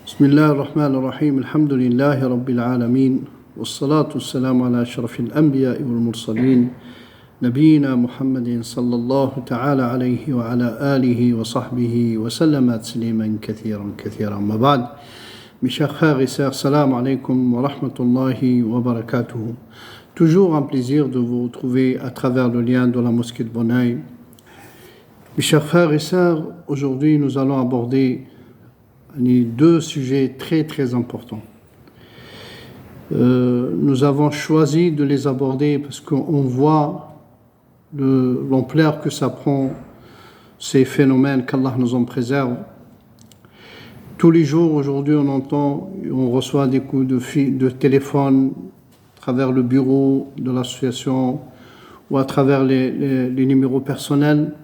بسم الله الرحمن الرحيم الحمد لله رب العالمين والصلاة والسلام على أشرف الأنبياء والمرسلين نبينا محمد صلى الله تعالى عليه وعلى آله وصحبه وسلم تسليما كثيرا ما بعد. Mes chers frères et sœurs, salam alaikum wa rahmatullahi wa barakatuh. Toujours un plaisir de vous retrouver à travers le lien de la mosquée de Bonneuil. Mes chers frères et sœurs, aujourd'hui nous allons aborder deux sujets très importants. Nous avons choisi de les aborder parce qu'on voit l'ampleur que ça prend, ces phénomènes, qu'Allah nous en préserve. Tous les jours, aujourd'hui, on reçoit des coups de téléphone à travers le bureau de l'association ou à travers les numéros personnels.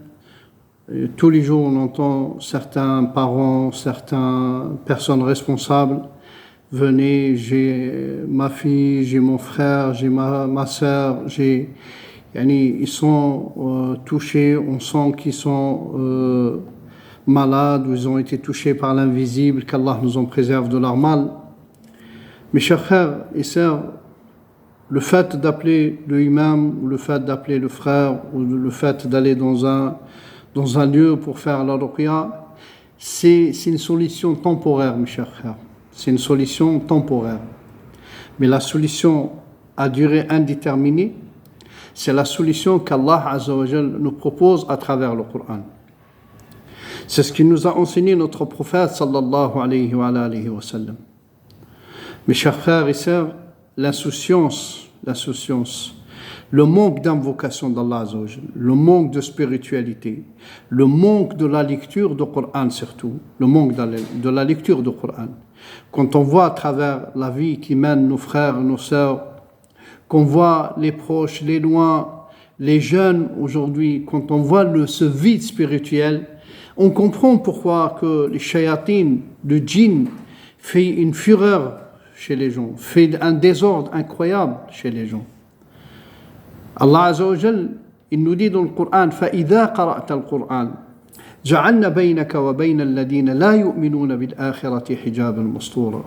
Et tous les jours, on entend certains parents, certaines personnes responsables. Venez, j'ai ma fille, j'ai mon frère, j'ai ma sœur, ils sont touchés, on sent qu'ils sont malades ou ils ont été touchés par l'invisible, qu'Allah nous en préserve de leur mal. Mes chers frères et sœurs, le fait d'appeler le imam ou le fait d'appeler le frère ou le fait d'aller dans un lieu pour faire la ruqya, c'est une solution temporaire, mes chers frères. C'est une solution temporaire. Mais la solution à durée indéterminée, c'est la solution qu'Allah Azza wa Jal nous propose à travers le Coran. C'est ce qu'il nous a enseigné notre prophète sallallahu alayhi wa sallam. Mes chers frères et sœurs, l'insouciance, le manque d'invocation d'Allah Azza wa Jal, le manque de spiritualité, le manque de la lecture du Coran surtout, le manque de la lecture du Coran. Quand on voit à travers la vie qui mènent nos frères et nos sœurs, qu'on voit les proches, les loin, les jeunes aujourd'hui, quand on voit ce vide spirituel, on comprend pourquoi que les shayatines, le djinn, fait une fureur chez les gens, fait un désordre incroyable chez les gens. Allah Azza wa Jal, il nous dit dans le Coran, فَإِذَا قَرَأْتَ الْقُرْآنَ جعلنا بينك وبين الذين لا يؤمنون بالآخرة حجابا مستورا.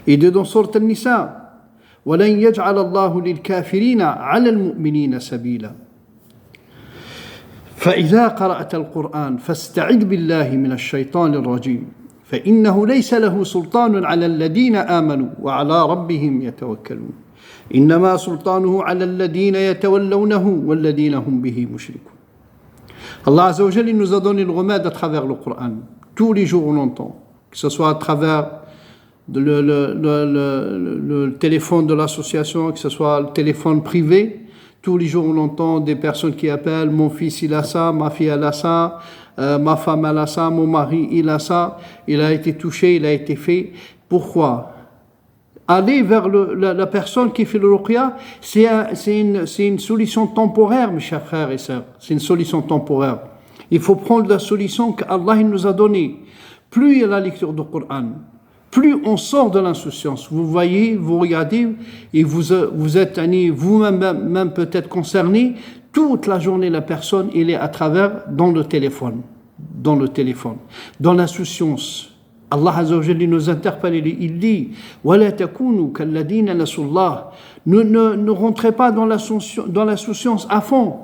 Et dans sourate An-Nisa, ولن يجعل الله للكافرين على المؤمنين سبيلا. فإذا قرأت القرآن فاستعذ بالله من الشيطان الرجيم فإنه ليس له سلطان على الذين آمنوا وعلى ربهم يتوكلون إنما سلطانه على الذين يتولونه والذين هم به مشركون. Allah Azza wa Jalla nous a donné le remède à travers le Coran. Tous les jours on entend, que ce soit à travers le téléphone de l'association, que ce soit le téléphone privé. Tous les jours on entend des personnes qui appellent, mon fils il a ça, ma fille elle a ça, ma femme elle a ça, mon mari il a ça, il a été touché, il a été fait. Pourquoi? Aller vers la personne qui fait le ruqya, c'est une solution temporaire, mes chers frères et sœurs. C'est une solution temporaire. Il faut prendre la solution qu'Allah nous a donnée. Plus il y a la lecture du Coran, plus on sort de l'insouciance. Vous voyez, vous regardez, et vous êtes vous-même peut-être concerné. Toute la journée, la personne, elle est à travers dans le téléphone, dans l'insouciance. Allah Azza wa Jalla nous interpelle, il dit وَلَا تَكُونُوا كَالَّذِينَ نَسُوا اللَّهَ. Ne rentrez pas dans l'insouciance à fond.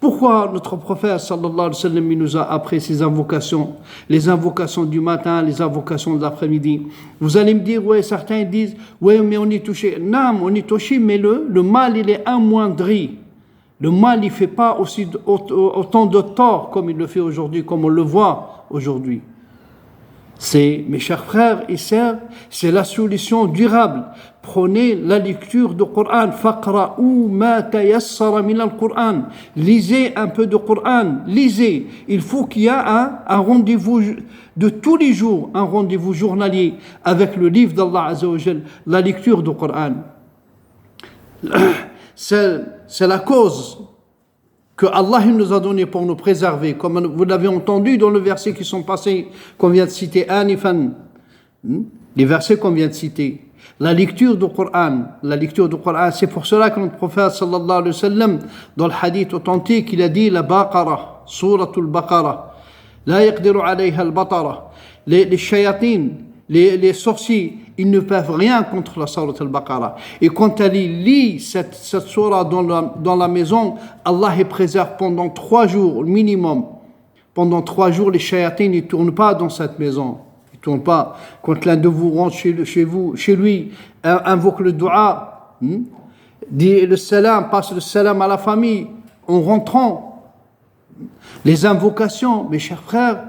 Pourquoi notre prophète sallallahu alayhi wa sallam il nous a appris ces invocations, les invocations du matin, les invocations de l'après-midi? Vous allez me dire, ouais, certains disent, ouais, mais on est touché. Non, on est touché, mais le mal il est amoindri. Le mal il fait pas autant de tort comme il le fait aujourd'hui, comme on le voit aujourd'hui. C'est, mes chers frères et sœurs, c'est la solution durable. Prenez la lecture du Coran. Faqra'u ma tayassara min al-Qur'an. Lisez un peu de Coran. Lisez. Il faut qu'il y ait un rendez-vous de tous les jours, un rendez-vous journalier avec le livre d'Allah Azza wa Jal, la lecture du Coran. C'est la cause que Allah nous a donné pour nous préserver, comme vous l'avez entendu dans le verset qui sont passés, qu'on vient de citer, Anifan, les versets qu'on vient de citer. La lecture du Coran, c'est pour cela que notre prophète sallallahu alayhi wa sallam, dans le hadith authentique, il a dit la Baqara, Suratul Baqara, la yaqdiru alayha al-batara. Les shayatines, les sorciers, ils ne peuvent rien contre la Surat al-Baqarah. Et quand elle lit cette surah dans la maison, Allah les préserve pendant 3 jours minimum. Pendant 3 jours, les shayatins ne tournent pas dans cette maison. Ils ne tournent pas. Quand l'un de vous rentre chez lui, invoque le dua, dit le salam, passe le salam à la famille, en rentrant. Les invocations, mes chers frères,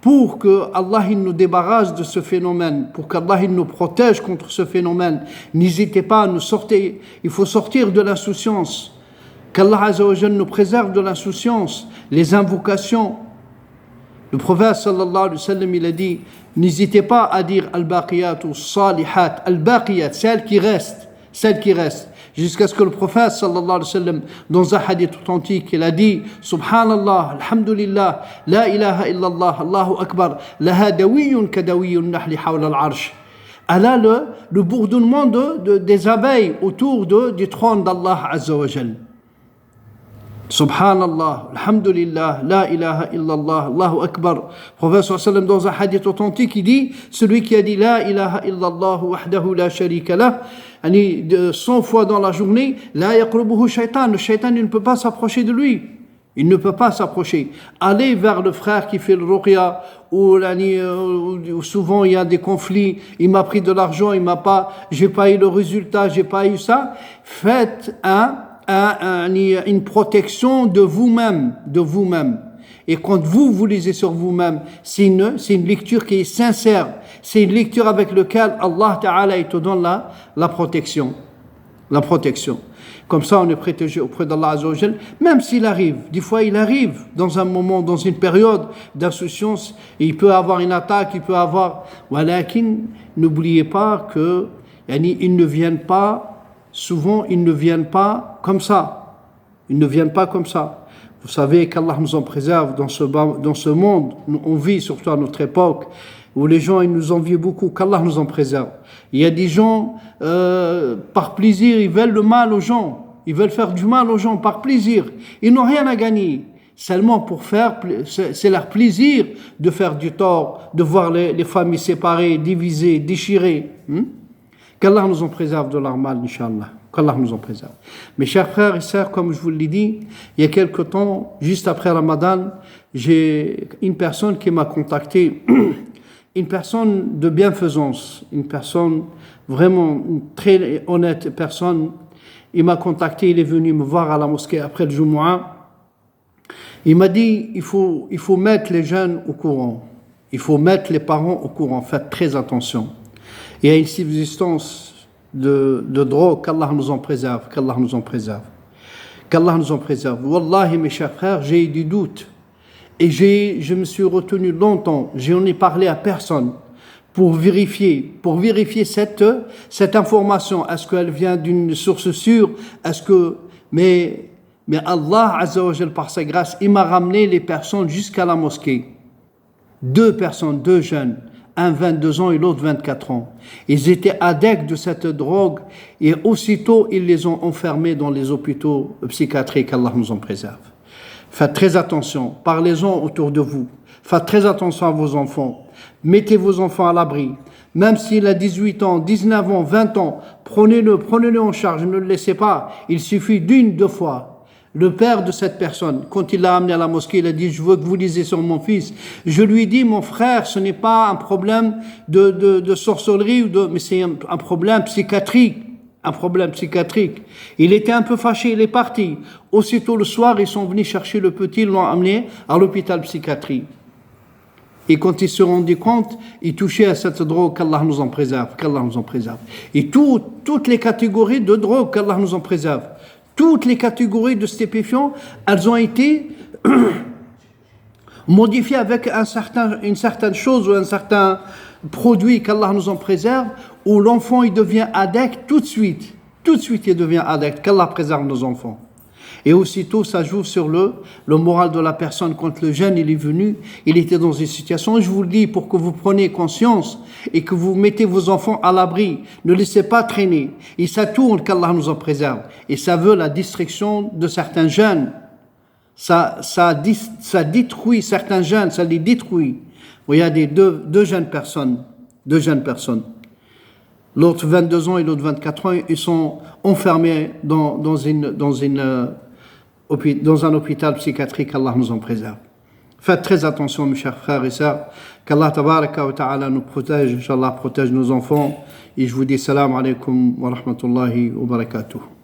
pour que Allah il nous débarrasse de ce phénomène, pour qu'Allah il nous protège contre ce phénomène, n'hésitez pas à nous sortir. Il faut sortir de l'insouciance. Qu'Allah Azza wa Jalla nous préserve de l'insouciance, les invocations. Le prophète sallallahu alayhi wa sallam, il a dit, n'hésitez pas à dire al-baqiyat ou salihat, al-baqiyat, celles qui restent. Jusqu'à ce que le prophète sallallahu alayhi wa sallam, dans un hadith authentique, il a dit, subhanallah, alhamdulillah, la ilaha illallah, Allahu akbar, laha dawiyun kadawiyun nahli hawla al-arsh. Elle a le bourdonnement des abeilles autour du trône d'Allah Azza wa Jal. Subhanallah, alhamdulillah, la ilaha illallah, Allahu akbar. Le prophète sallallahu alayhi wa sallam, dans un hadith authentique, il dit, celui qui a dit la ilaha illallah wahdahu la sharika lah, 100 fois dans la journée, la yaqrubuhu shaitan, le shaitan il ne peut pas s'approcher de lui. Il ne peut pas s'approcher. Allez vers le frère qui fait le ruqya, où souvent il y a des conflits, il m'a pris de l'argent, j'ai pas eu le résultat, j'ai pas eu ça. Faites une protection de vous-même. Et quand vous lisez sur vous-même, c'est une lecture qui est sincère. C'est une lecture avec laquelle Allah Ta'ala il te donne la protection. La protection. Comme ça, on est protégé auprès d'Allah Azza wa Jal. Même s'il arrive, des fois il arrive dans un moment, dans une période d'insouciance, il peut avoir une attaque, il peut avoir... Walakin, n'oubliez pas que ils ne viennent pas, souvent ils ne viennent pas comme ça. Ils ne viennent pas comme ça. Vous savez qu'Allah nous en préserve dans ce monde. On vit surtout à notre époque où les gens ils nous envient beaucoup, qu'Allah nous en préserve. Il y a des gens, par plaisir, ils veulent le mal aux gens. Ils veulent faire du mal aux gens par plaisir. Ils n'ont rien à gagner. Seulement c'est leur plaisir de faire du tort, de voir les familles séparées, divisées, déchirées. Qu'Allah nous en préserve de leur mal, Inch'Allah. Qu'Allah nous en préserve. Mes chers frères et sœurs, comme je vous l'ai dit, il y a quelque temps, juste après Ramadan, j'ai une personne qui m'a contacté, une personne de bienfaisance, une personne vraiment une très honnête personne. Il m'a contacté, il est venu me voir à la mosquée après le Jumu'ah. Il m'a dit, il faut mettre les jeunes au courant. Il faut mettre les parents au courant. Faites très attention. Il y a une subsistance de drogue, qu'Allah nous en préserve, qu'Allah nous en préserve. Qu'Allah nous en préserve. Wallahi, mes chers frères, j'ai eu du doute. Et je me suis retenu longtemps. J'en ai parlé à personne pour vérifier cette information. Est-ce qu'elle vient d'une source sûre? Mais Allah, Azza wa Jal, par sa grâce, il m'a ramené les personnes jusqu'à la mosquée. 2 personnes, 2 jeunes. Un 22 ans et l'autre 24 ans. Ils étaient addicts de cette drogue et aussitôt ils les ont enfermés dans les hôpitaux psychiatriques. Allah nous en préserve. Faites très attention. Parlez-en autour de vous. Faites très attention à vos enfants. Mettez vos enfants à l'abri. Même s'il a 18 ans, 19 ans, 20 ans, prenez-le en charge. Ne le laissez pas. Il suffit d'une, 2 fois. Le père de cette personne, quand il l'a amené à la mosquée, il a dit, je veux que vous lisiez sur mon fils. Je lui ai dit, mon frère, ce n'est pas un problème de sorcellerie, mais c'est un problème psychiatrique. Un problème psychiatrique. Il était un peu fâché, il est parti. Aussitôt le soir, ils sont venus chercher le petit, ils l'ont amené à l'hôpital psychiatrique. Et quand ils se rendaient compte, ils touchaient à cette drogue, qu'Allah nous en préserve, qu'Allah nous en préserve. Et toutes les catégories de drogue, qu'Allah nous en préserve. Toutes les catégories de stupéfiants, elles ont été modifiées avec une certaine chose ou un certain produit, qu'Allah nous en préserve, où l'enfant il devient addict tout de suite il devient addict, qu'Allah préserve nos enfants. Et aussitôt ça joue sur le moral de la personne. Quand le jeune il est venu, il était dans une situation, je vous le dis pour que vous preniez conscience et que vous mettez vos enfants à l'abri, ne laissez pas traîner, et ça tourne, qu'Allah nous en préserve, et ça veut la destruction de certains jeunes, ça détruit certains jeunes, ça les détruit. Regardez, 2 jeunes personnes, deux jeunes personnes. L'autre 22 ans et l'autre 24 ans, ils sont enfermés dans un hôpital psychiatrique, Allah nous en préserve. Faites très attention, mes chers frères et sœurs, qu'Allah tabaraka wa ta'ala nous protège, Inch'Allah protège nos enfants. Et je vous dis salam alaikum wa rahmatullahi wa barakatuh.